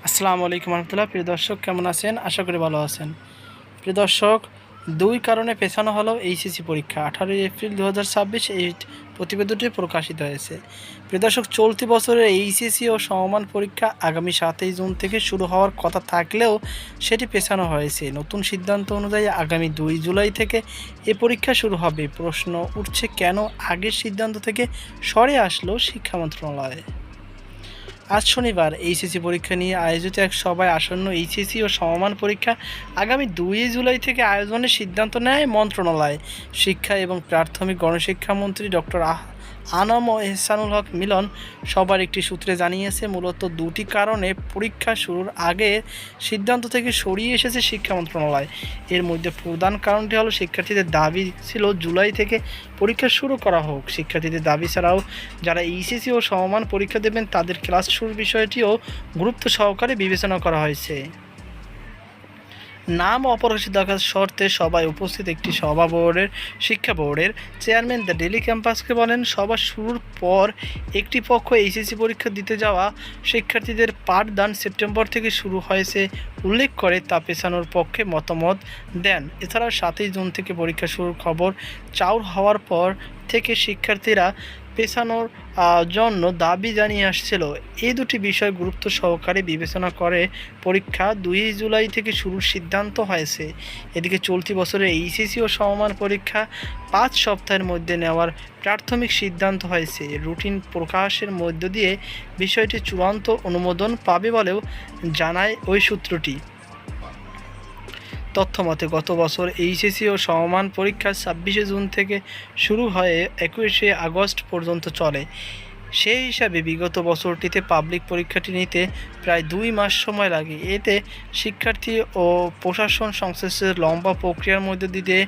আসসালামু আলাইকুম রহমতুল্লাহ। প্রিয় দর্শক, কেমন আছেন? আশা করি ভালো আছেন। প্রিয় দর্শক, দুই কারণে পেছানো হলো এইচএসসি পরীক্ষা। 18 এপ্রিল 2026 এই প্রতিবেদনটি প্রকাশিত হয়েছে। প্রিয় দর্শক, চলতি বছরের এইচএসসি ও সমমান পরীক্ষা আগামী 7 জুন থেকে শুরু হওয়ার কথা থাকলেও সেটি পেছানো হয়েছে। নতুন সিদ্ধান্ত অনুযায়ী আগামী 2 জুলাই থেকে এ পরীক্ষা শুরু হবে। প্রশ্ন উঠছে, কেন আগের সিদ্ধান্ত থেকে সরে আসলো শিক্ষা মন্ত্রণালয়? আজ শনিবার এইচএসসি পরীক্ষা নিয়ে আয়োজিত এক সভায় আসন্ন এইচএসসি ও সমমান পরীক্ষা আগামী 2 জুলাই থেকে আয়োজনের সিদ্ধান্ত নেয় মন্ত্রণালয়। শিক্ষা এবং প্রাথমিক গণশিক্ষামন্ত্রী ডক্টর আনম ও এহসানুল হক মিলন সবার একটি সূত্রে জানিয়েছে, মূলত দুটি কারণে পরীক্ষা শুরুর আগে সিদ্ধান্ত থেকে সরিয়ে এসেছে শিক্ষা মন্ত্রণালয়। এর মধ্যে প্রধান কারণটি হলো শিক্ষার্থীদের দাবি ছিল জুলাই থেকে পরীক্ষা শুরু করা হোক। শিক্ষার্থীদের দাবি ছাড়াও যারা এইচএসসি ও সমমান পরীক্ষা দেবেন তাদের ক্লাস শুরুর বিষয়টিও গুরুত্ব সহকারে বিবেচনা করা হয়েছে। নাম অপ্রকাশিত থাকার শর্তে সভায় উপস্থিত একটি শিক্ষা বোর্ডের চেয়ারম্যান দ্য ডেইলি ক্যাম্পাসকে বলেন, সভা শুরুর পর একটি পক্ষ এইচএসসি পরীক্ষা দিতে যাওয়া শিক্ষার্থীদের পাঠদান সেপ্টেম্বর থেকে শুরু হয়েছে উল্লেখ করে তা পেছানোর পক্ষে মতামত দেন। এছাড়াও 7 জুন থেকে পরীক্ষা শুরুর খবর চাউর হওয়ার পর থেকে শিক্ষার্থীরা পেছানোর জন্য দাবি জানিয়ে আসছিল। এই দুটি বিষয় গুরুত্ব সহকারে বিবেচনা করে পরীক্ষা 2 জুলাই থেকে শুরুর সিদ্ধান্ত হয়েছে। এদিকে চলতি বছরের এইচএসসি ও সমমান পরীক্ষা 5 সপ্তাহের মধ্যে নেওয়ার প্রাথমিক সিদ্ধান্ত হয়েছে। রুটিন প্রকাশের মধ্য দিয়ে বিষয়টি চূড়ান্ত অনুমোদন পাবে বলেও জানায় ওই সূত্রটি। তথ্যমতে গত বছর এইচএসসি ও সমমান পরীক্ষা 26 জুন থেকে শুরু হয়ে 21 আগস্ট পর্যন্ত চলে। সেই হিসাবে বিগত বছরটিতে পাবলিক পরীক্ষাটি নিতে প্রায় 2 মাস সময় লাগে। এতে শিক্ষার্থী ও প্রশাসন সংশ্লিষ্টদের লম্বা প্রক্রিয়ার মধ্যে দিয়ে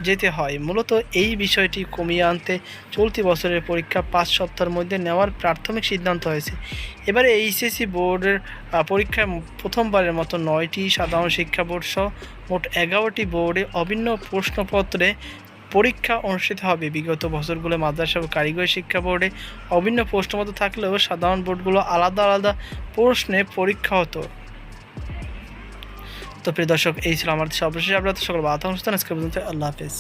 যেতে হয়। মূলত এই বিষয়টি কমিয়ে আনতে চলতি বছরের পরীক্ষা 5 সপ্তাহের মধ্যে নেওয়ার প্রাথমিক সিদ্ধান্ত হয়েছে। এবারে এইচএসসি বোর্ডের পরীক্ষায় প্রথমবারের মতো 9টি সাধারণ শিক্ষা বোর্ড সহ মোট 11টি বোর্ডে অভিন্ন প্রশ্নপত্রে পরীক্ষা অনুষ্ঠিত হবে। বিগত বছরগুলো মাদ্রাসা ও কারিগরি শিক্ষা বোর্ডে অভিন্ন প্রশ্নপত্র থাকলেও সাধারণ বোর্ডগুলো আলাদা আলাদা প্রশ্নে পরীক্ষা হতো। তো প্রিয় দর্শক, এই ছিল আমাদের সর্বশেষ আপডেট। সকল বাধা অনুষ্ঠান আজকে পর্যন্ত। আল্লাহ হাফেজ।